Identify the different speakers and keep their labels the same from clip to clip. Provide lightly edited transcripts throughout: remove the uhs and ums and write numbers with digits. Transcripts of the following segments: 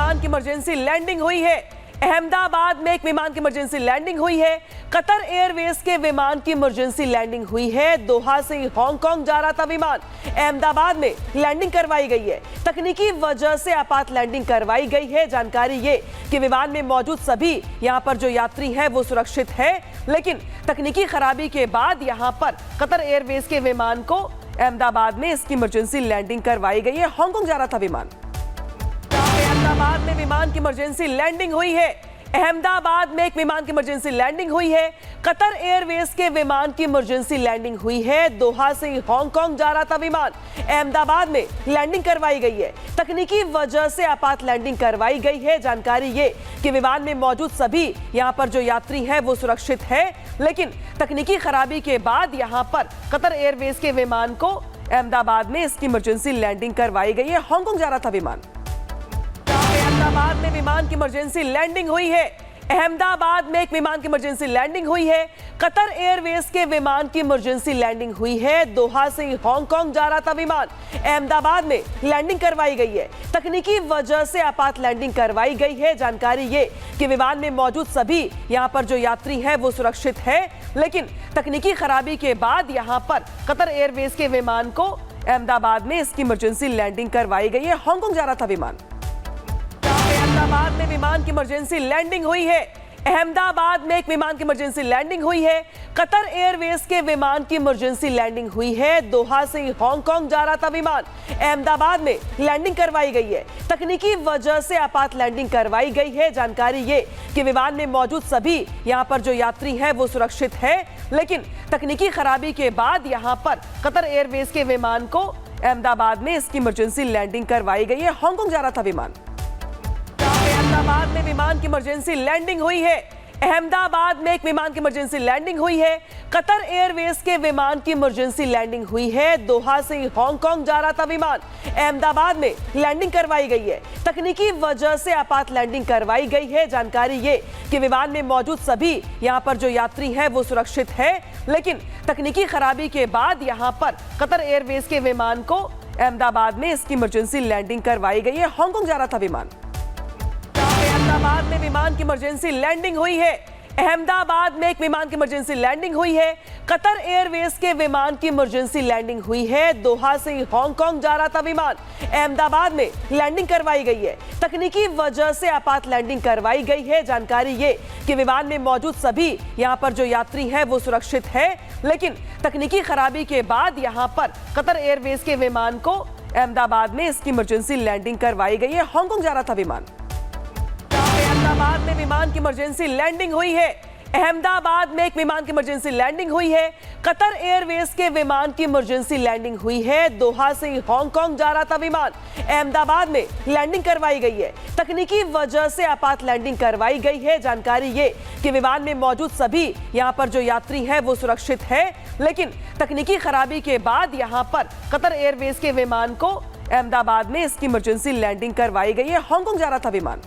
Speaker 1: विमान की emergency landing हुई है। अहमदाबाद में एक विमान की इमरजेंसी लैंडिंग हुई है। कतर एयरवेज के विमान की इमरजेंसी लैंडिंग हुई है। दोहा से हांगकांग जा रहा था विमान, अहमदाबाद में लैंडिंग करवाई गई है। तकनीकी वजह से आपात लैंडिंग करवाई गई है। जानकारी ये कि विमान में मौजूद सभी यहां पर जो यात्री हैं वो सुरक्षित है, लेकिन तकनीकी खराबी के बाद यहां पर कतर एयरवेज के विमान को अहमदाबाद में इसकी इमरजेंसी लैंडिंग करवाई गई है। हांगकांग जा रहा था विमान। अहमदाबाद में विमान की इमरजेंसी लैंडिंग हुई है। अहमदाबाद में एक विमान की इमरजेंसी लैंडिंग हुई है। कतर एयरवेज के विमान की इमरजेंसी लैंडिंग हुई है। दोहा से हांगकांग जा रहा था विमान, अहमदाबाद में लैंडिंग करवाई गई है। तकनीकी वजह से आपात लैंडिंग करवाई गई है। जानकारी ये कि विमान में मौजूद सभी यहां पर जो यात्री हैं वो सुरक्षित है, लेकिन तकनीकी खराबी के बाद यहां पर कतर एयरवेज के विमान को अहमदाबाद में इसकी इमरजेंसी लैंडिंग करवाई गई है। हांगकांग जा रहा था विमान। अहमदाबाद में विमान की इमरजेंसी लैंडिंग हुई है। अहमदाबाद में एक विमान की इमरजेंसी लैंडिंग हुई है। कतर एयरवेज के विमान की इमरजेंसी लैंडिंग हुई है। दोहा से हांगकांग जा रहा था विमान, अहमदाबाद में लैंडिंग करवाई गई है। तकनीकी वजह से आपात लैंडिंग करवाई गई है। जानकारी ये कि विमान में मौजूद सभी यहां पर जो यात्री हैं वो सुरक्षित है, लेकिन तकनीकी खराबी के बाद यहां पर कतर एयरवेज के विमान को अहमदाबाद में इसकी इमरजेंसी लैंडिंग करवाई गई है। हांगकांग जा रहा था विमान। अहमदाबाद में विमान की इमरजेंसी लैंडिंग हुई है। अहमदाबाद में एक विमान की इमरजेंसी लैंडिंग हुई है। कतर एयरवेज के विमान की इमरजेंसी लैंडिंग हुई है। दोहा से हांगकांग जा रहा था विमान, अहमदाबाद में लैंडिंग करवाई गई है। तकनीकी वजह से आपात लैंडिंग करवाई गई है। जानकारी ये कि विमान में मौजूद सभी यहां पर जो यात्री हैं वो सुरक्षित है, लेकिन तकनीकी खराबी के बाद यहां पर कतर एयरवेज के विमान को अहमदाबाद में इसकी इमरजेंसी लैंडिंग करवाई गई है। हांगकांग जा रहा था विमान। अहमदाबाद में विमान की इमरजेंसी लैंडिंग हुई है। अहमदाबाद में एक विमान की इमरजेंसी लैंडिंग हुई है। कतर एयरवेज के विमान की इमरजेंसी लैंडिंग हुई है। दोहा से हांगकांग जा रहा था विमान, अहमदाबाद में लैंडिंग करवाई गई है। तकनीकी वजह से आपात लैंडिंग करवाई गई है। जानकारी ये कि विमान में मौजूद सभी यहां पर जो यात्री हैं वो सुरक्षित है, लेकिन तकनीकी खराबी के बाद यहां पर कतर एयरवेज के विमान को अहमदाबाद में इसकी इमरजेंसी लैंडिंग करवाई गई है। हांगकांग जा रहा था विमान। अहमदाबाद में विमान की इमरजेंसी लैंडिंग हुई है। अहमदाबाद में एक विमान की इमरजेंसी लैंडिंग हुई है। कतर एयरवेज के विमान की इमरजेंसी लैंडिंग हुई है। दोहा से हांगकांग जा रहा था विमान, अहमदाबाद में लैंडिंग करवाई गई है। तकनीकी वजह से आपात लैंडिंग करवाई गई है। जानकारी ये कि विमान में मौजूद सभी यहां पर जो यात्री हैं वो सुरक्षित है, लेकिन तकनीकी खराबी के बाद यहां पर कतर एयरवेज के विमान को अहमदाबाद में इसकी इमरजेंसी लैंडिंग करवाई गई है। हांगकांग जा रहा था विमान। अहमदाबाद में विमान की इमरजेंसी लैंडिंग हुई है। अहमदाबाद में एक विमान की इमरजेंसी लैंडिंग हुई है। कतर एयरवेज के विमान की इमरजेंसी लैंडिंग हुई है। दोहा से हांगकांग जा रहा था विमान, अहमदाबाद में लैंडिंग करवाई गई है। तकनीकी वजह से आपात लैंडिंग करवाई गई है। जानकारी ये कि विमान में मौजूद सभी यहां पर जो यात्री हैं वो सुरक्षित है, लेकिन तकनीकी खराबी के बाद यहां पर कतर एयरवेज के विमान को अहमदाबाद में इसकी इमरजेंसी लैंडिंग करवाई गई है। हांगकांग जा रहा था विमान।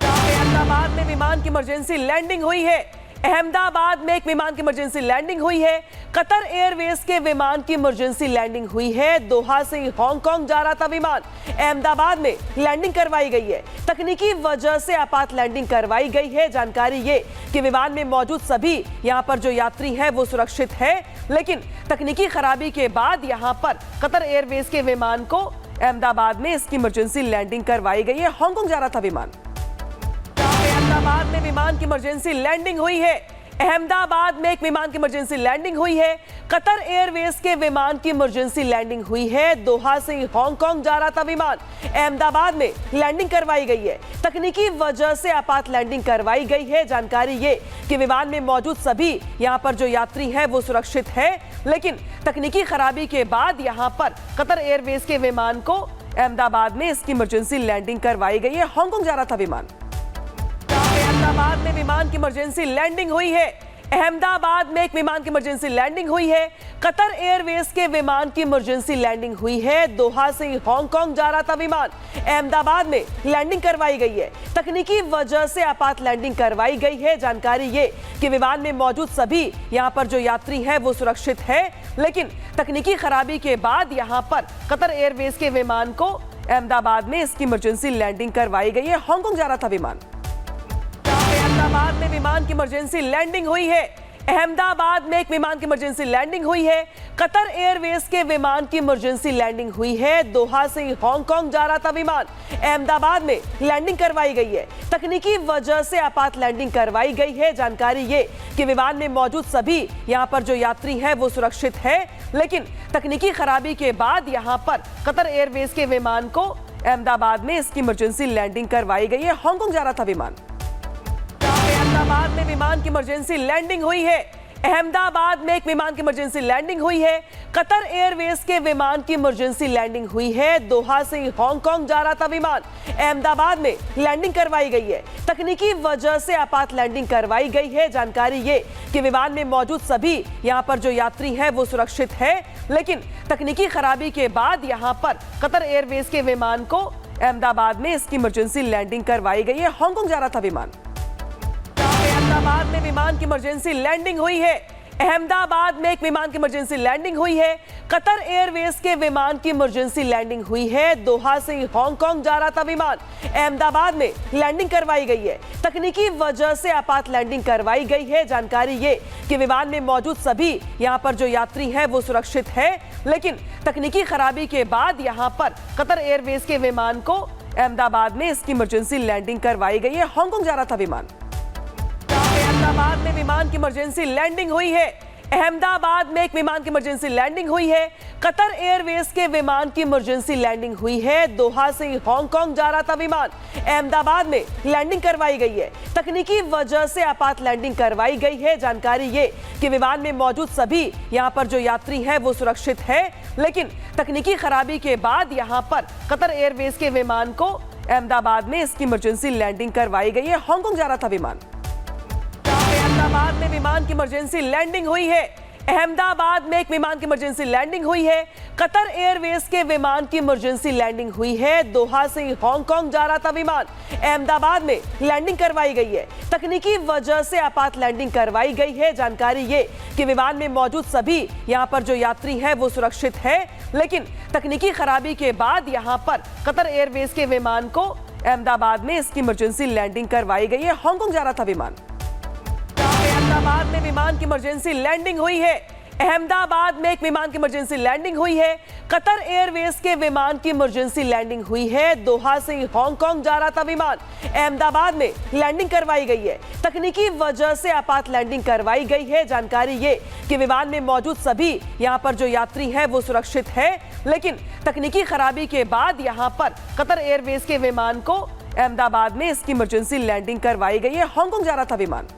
Speaker 1: अहमदाबाद में विमान की इमरजेंसी लैंडिंग हुई है। अहमदाबाद में एक विमान की इमरजेंसी लैंडिंग हुई है। कतर एयरवेज के विमान की इमरजेंसी लैंडिंग हुई है। दोहा से हांगकांग जा रहा था विमान, अहमदाबाद में लैंडिंग करवाई गई है। तकनीकी वजह से आपात लैंडिंग करवाई गई है। जानकारी ये कि विमान में मौजूद सभी यहां पर जो यात्री हैं वो सुरक्षित है, लेकिन तकनीकी खराबी के बाद यहां पर कतर एयरवेज के विमान को अहमदाबाद में इसकी इमरजेंसी लैंडिंग करवाई गई है। हांगकांग जा रहा था विमान। अहमदाबाद में विमान की इमरजेंसी लैंडिंग हुई है। अहमदाबाद में एक विमान की इमरजेंसी लैंडिंग हुई है। कतर एयरवेज के विमान की इमरजेंसी लैंडिंग हुई है। दोहा से हांगकांग जा रहा था विमान, अहमदाबाद में लैंडिंग करवाई गई है। तकनीकी वजह से आपात लैंडिंग करवाई गई है। जानकारी ये कि विमान में मौजूद सभी यहां पर जो यात्री हैं वो सुरक्षित है, लेकिन तकनीकी खराबी के बाद यहां पर कतर एयरवेज के विमान को अहमदाबाद में इसकी इमरजेंसी लैंडिंग करवाई गई है। हांगकांग जा रहा था विमान। अहमदाबाद में विमान की इमरजेंसी लैंडिंग हुई है। अहमदाबाद में एक विमान की इमरजेंसी लैंडिंग हुई है। कतर एयरवेज के विमान की इमरजेंसी लैंडिंग हुई है। दोहा से हांगकांग जा रहा था विमान, अहमदाबाद में लैंडिंग करवाई गई है। तकनीकी वजह से आपात लैंडिंग करवाई गई है। जानकारी ये कि विमान में मौजूद सभी यहां पर जो यात्री हैं वो सुरक्षित है, लेकिन तकनीकी खराबी के बाद यहां पर कतर एयरवेज के विमान को अहमदाबाद में इसकी इमरजेंसी लैंडिंग करवाई गई है। हांगकांग जा रहा था विमान। अहमदाबाद में विमान की इमरजेंसी लैंडिंग हुई है। अहमदाबाद में एक विमान की इमरजेंसी लैंडिंग हुई है। कतर एयरवेज के विमान की इमरजेंसी लैंडिंग हुई है। दोहा से हांगकांग जा रहा था विमान, अहमदाबाद में लैंडिंग करवाई गई है। तकनीकी वजह से आपात लैंडिंग करवाई गई है। जानकारी ये कि विमान में मौजूद सभी यहां पर जो यात्री हैं वो सुरक्षित है, लेकिन तकनीकी खराबी के बाद यहां पर कतर एयरवेज के विमान को अहमदाबाद में इसकी इमरजेंसी लैंडिंग करवाई गई है। हांगकांग जा रहा था विमान। अहमदाबाद में विमान की इमरजेंसी लैंडिंग हुई है। अहमदाबाद में एक विमान की इमरजेंसी लैंडिंग हुई है। कतर एयरवेज के विमान की इमरजेंसी लैंडिंग हुई है। दोहा से हांगकांग जा रहा था विमान, अहमदाबाद में लैंडिंग करवाई गई है। तकनीकी वजह से आपात लैंडिंग करवाई गई है। जानकारी ये कि विमान में मौजूद सभी यहां पर जो यात्री हैं वो सुरक्षित है, लेकिन तकनीकी खराबी के बाद यहां पर कतर एयरवेज के विमान को अहमदाबाद में इसकी इमरजेंसी लैंडिंग करवाई गई है। हांगकांग जा रहा था विमान। अहमदाबाद में विमान की इमरजेंसी लैंडिंग हुई है। अहमदाबाद में एक विमान की इमरजेंसी लैंडिंग हुई है। कतर एयरवेज के विमान की इमरजेंसी लैंडिंग हुई है। दोहा से हांगकांग जा रहा था विमान, अहमदाबाद में लैंडिंग करवाई गई है। तकनीकी वजह से आपात लैंडिंग करवाई गई है। जानकारी ये कि विमान में मौजूद सभी यहां पर जो यात्री हैं वो सुरक्षित है, लेकिन तकनीकी खराबी के बाद यहां पर कतर एयरवेज के विमान को अहमदाबाद में इसकी इमरजेंसी लैंडिंग करवाई गई है। हांगकांग जा रहा था विमान। अहमदाबाद में विमान की इमरजेंसी लैंडिंग हुई है। अहमदाबाद में एक विमान की इमरजेंसी लैंडिंग हुई है। कतर एयरवेज के विमान की इमरजेंसी लैंडिंग हुई है। दोहा से हांगकांग जा रहा था विमान, अहमदाबाद में लैंडिंग करवाई गई है। तकनीकी वजह से आपात लैंडिंग करवाई गई है। जानकारी ये कि विमान में मौजूद सभी यहां पर जो यात्री हैं वो सुरक्षित है, लेकिन तकनीकी खराबी के बाद यहां पर कतर एयरवेज के विमान को अहमदाबाद में इसकी इमरजेंसी लैंडिंग करवाई गई है। हांगकांग जा रहा था विमान। अहमदाबाद में विमान की इमरजेंसी लैंडिंग हुई है। अहमदाबाद में एक विमान की इमरजेंसी लैंडिंग हुई है। कतर एयरवेज के विमान की इमरजेंसी लैंडिंग हुई है। दोहा से हांगकांग जा रहा था विमान, अहमदाबाद में लैंडिंग करवाई गई है। तकनीकी वजह से आपात लैंडिंग करवाई गई है। जानकारी ये कि विमान में मौजूद सभी यहां पर जो यात्री हैं वो सुरक्षित है, लेकिन तकनीकी खराबी के बाद यहां पर कतर एयरवेज के विमान को अहमदाबाद में इसकी इमरजेंसी लैंडिंग करवाई गई है। हांगकांग जा रहा था विमान। अहमदाबाद में विमान की इमरजेंसी लैंडिंग हुई है। अहमदाबाद में एक विमान की इमरजेंसी लैंडिंग हुई है। कतर एयरवेज के विमान की इमरजेंसी लैंडिंग हुई है। दोहा से हांगकांग जा रहा था विमान, अहमदाबाद में लैंडिंग करवाई गई है। तकनीकी वजह से आपात लैंडिंग करवाई गई है। जानकारी ये कि विमान में मौजूद सभी यहां पर जो यात्री हैं वो सुरक्षित है, लेकिन तकनीकी खराबी के बाद यहां पर कतर एयरवेज के विमान को अहमदाबाद में इसकी इमरजेंसी लैंडिंग करवाई गई है। हांगकांग जा रहा था विमान।